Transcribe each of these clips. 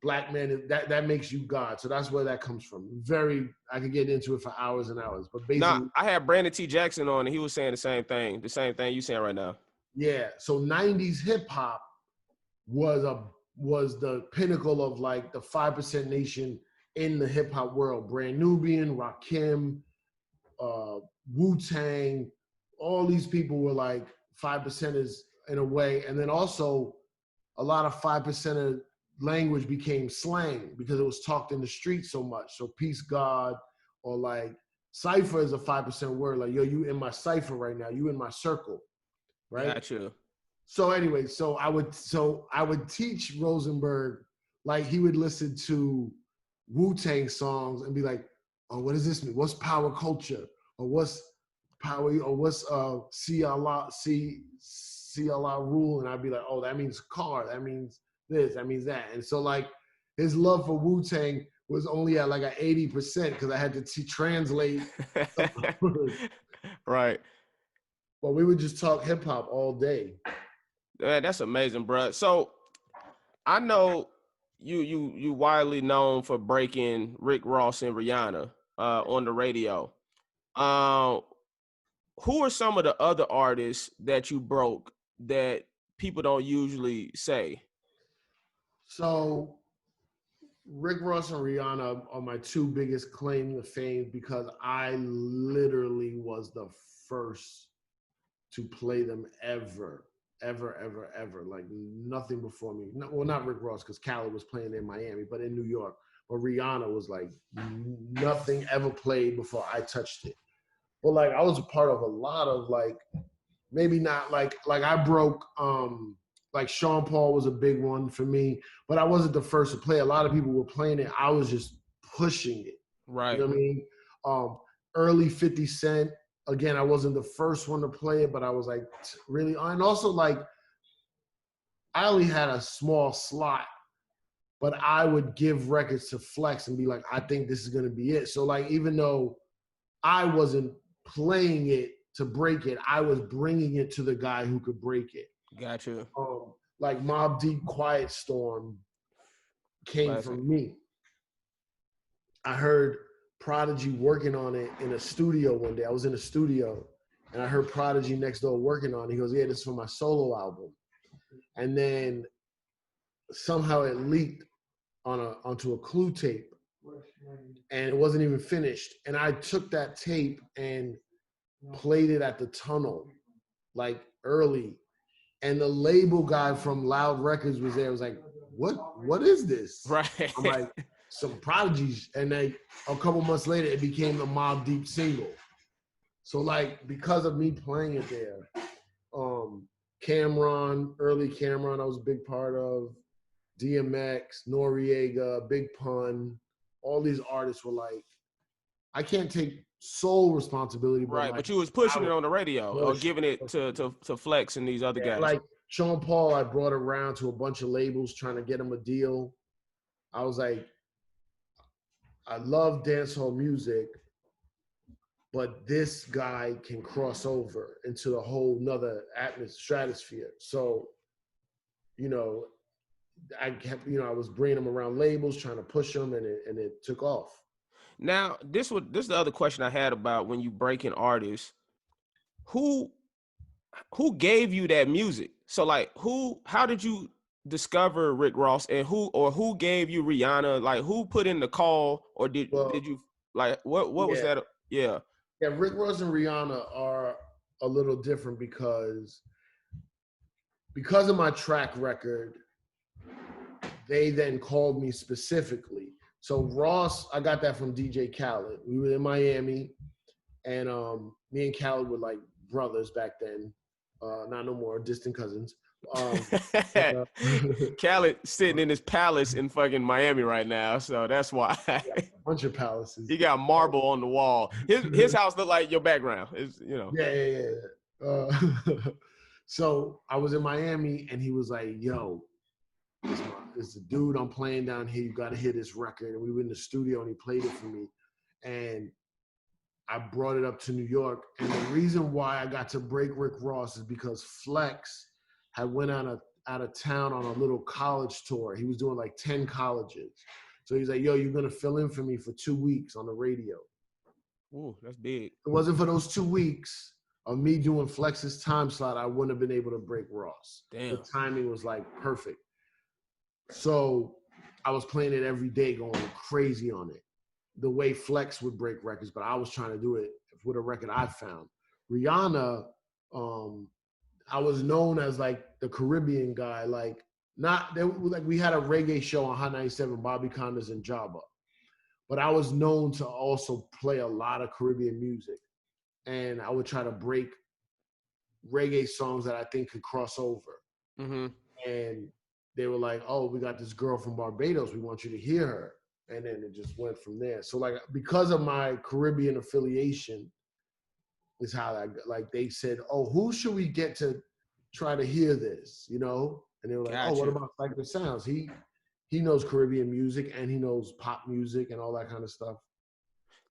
black man, that makes you God. So that's where that comes from. I could get into it for hours and hours, but Nah, basically, I had Brandon T. Jackson on, and he was saying the same thing you saying right now. yeah. So 90s hip hop was the pinnacle of like the 5% nation in the hip hop world. Brand Nubian, Rakim, Wu-Tang, all these people were like 5%ers in a way. And then also a lot of 5%er language became slang because it was talked in the street so much. So peace God, or like cipher is a 5% word. Like, yo, you in my cipher right now. You in my circle, right? Gotcha. So anyway, so I would teach Rosenberg, like he would listen to Wu-Tang songs and be like, oh, what does this mean? What's power culture? Or what's power, or what's CLA rule? And I'd be like, oh, that means car, that means this, that means that. And so like his love for Wu-Tang was only at like an 80% because I had to translate some words. Right. But we would just talk hip hop all day. Man, that's amazing, bro. So I know you widely known for breaking Rick Ross and Rihanna on the radio. Who are some of the other artists that you broke that people don't usually say? So Rick Ross and Rihanna are my two biggest claims to fame because I literally was the first to play them ever. Like nothing before me. Well, not Rick Ross because Khaled was playing in Miami, but in New York. But Rihanna was like nothing ever played before I touched it. But like I was a part of a lot of like, maybe not like I broke like Sean Paul was a big one for me, but I wasn't the first to play. A lot of people were playing it. I was just pushing it. Right. You know what I mean? Early 50 Cent. Again, I wasn't the first one to play it, but I was like really, and also like I only had a small slot, but I would give records to Flex and be like, I think this is gonna be it. So like, even though I wasn't playing it to break it, I was bringing it to the guy who could break it. Gotcha. Like Mobb Deep, Quiet Storm came from me. I heard Prodigy working on it in a studio one day. I was in a studio and I heard Prodigy next door working on it. He goes, yeah, this is for my solo album. And then somehow it leaked onto a Clue tape and it wasn't even finished. And I took that tape and played it at the Tunnel, like early. And the label guy from Loud Records was there. I was like, what is this? Right. I'm like, some Prodigies. And then a couple months later, it became the Mobb Deep single. So like, because of me playing it there, Cameron, early Cameron, I was a big part of. DMX, Noriega, Big Pun, all these artists were like, I can't take sole responsibility, but right, like, but you was pushing it on the radio or giving it to Flex and these other guys. Like Sean Paul, I brought around to a bunch of labels trying to get him a deal. I was like, I love dancehall music, but this guy can cross over into a whole nother stratosphere. So, you know, I kept, I was bringing them around labels, trying to push them, and it took off. Now, this is the other question I had about when you breaking artists. Who gave you that music? So like, how did you discover Rick Ross, and who gave you Rihanna? Like, who put in the call, or did you like what was that? Yeah, Rick Ross and Rihanna are a little different because of my track record. They then called me specifically. So Ross, I got that from DJ Khaled. We were in Miami, and me and Khaled were like brothers back then. Not no more, distant cousins. Khaled sitting in his palace in fucking Miami right now, so that's why. A bunch of palaces. He got marble on the wall. His house look like your background. It's, Yeah. So I was in Miami, and he was like, "Yo, it's the dude I'm playing down here. You got to hear this record." And we were in the studio, and he played it for me, and I brought it up to New York. And the reason why I got to break Rick Ross is because Flex had went on out of town on a little college tour. He was doing like 10 colleges. So he's like, yo, you're going to fill in for me for 2 weeks on the radio. Ooh, that's big. If it wasn't for those 2 weeks of me doing Flex's time slot, I wouldn't have been able to break Ross. Damn. The timing was like perfect. So I was playing it every day, going crazy on it. The way Flex would break records, but I was trying to do it with a record I found. Rihanna, I was known as like the Caribbean guy. Like we had a reggae show on Hot 97, Bobby Condas and Jabba. But I was known to also play a lot of Caribbean music. And I would try to break reggae songs that I think could cross over. Mm-hmm. And they were like, oh, we got this girl from Barbados. We want you to hear her. And then it just went from there. So like, because of my Caribbean affiliation is how they said, oh, who should we get to try to hear this, you know? And they were like, Gotcha. oh, what about Cipha Sounds? He knows Caribbean music and he knows pop music and all that kind of stuff.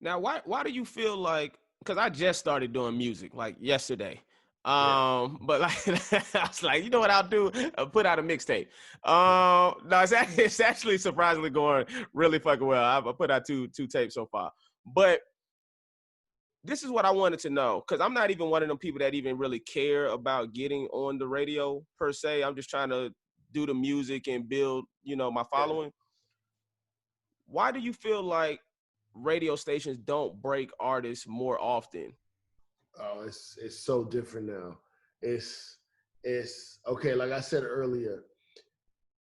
Now, why do you feel like, because I just started doing music like yesterday. But like I was like, you know what I'll do? I'll put out a mixtape. No, it's actually surprisingly going really fucking well. I put out two tapes so far. But this is what I wanted to know, because I'm not even one of them people that even really care about getting on the radio per se. I'm just trying to do the music and build, my following. Yeah. Why do you feel like radio stations don't break artists more often? Oh, it's so different now. It's okay. Like I said earlier,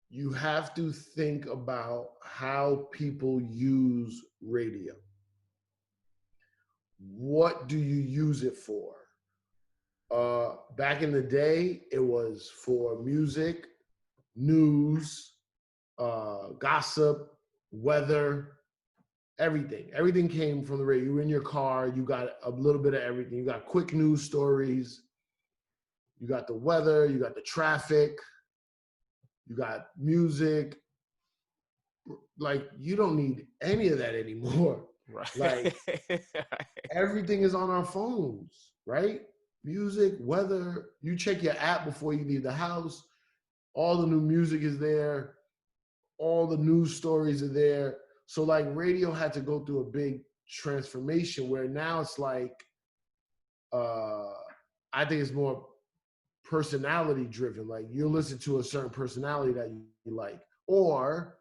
you have to think about how people use radio. What do you use it for? Back in the day, it was for music, news, gossip, weather. Everything came from the radio. You were in your car, you got a little bit of everything. You got quick news stories, you got the weather, you got the traffic, you got music. Like, you don't need any of that anymore. Right. Like, everything is on our phones, right? Music, weather, you check your app before you leave the house. All the new music is there. All the news stories are there. So like, radio had to go through a big transformation where now it's like, I think it's more personality driven. Like, you listen to a certain personality that you like, or